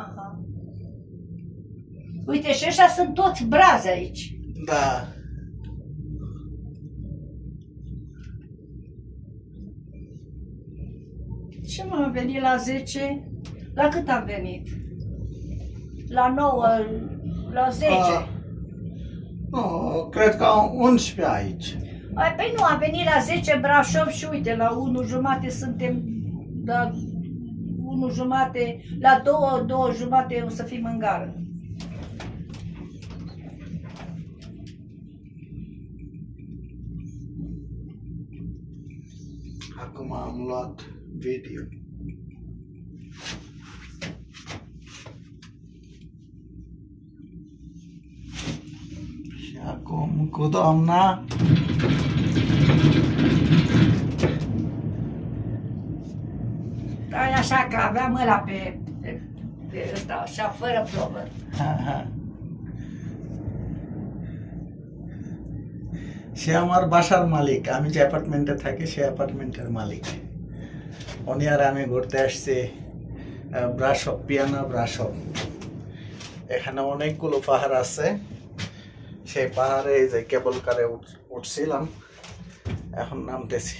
Aha. Uite, și ăștia sunt toți brazi aici. Da. Ce m-am venit la 10? La cât am venit? La 9, la 10? Nu, cred că 11 aici. Păi nu, am venit la 10 Brașov și uite, la 1:30 suntem, la 1:30, la 2:30 o să fim în gară. Acum am luat video. Și acum cu doamna Dar așa că aveam ăla pe ăsta, așa, fără plovăr. সে আমার বাসার মালিক, আমি যে অ্যাপার্টমেন্টে থাকি সেই অ্যাপার্টমেন্টের মালিক। উনি আর আমি ঘুরতে আসছি ব্রাশভ, পিয়ানা ব্রাশভ। এখানে অনেকগুলো পাহাড় আছে, সেই পাহাড়ে এই যে কেবল কারে উঠছিলাম, এখন নামতেছি।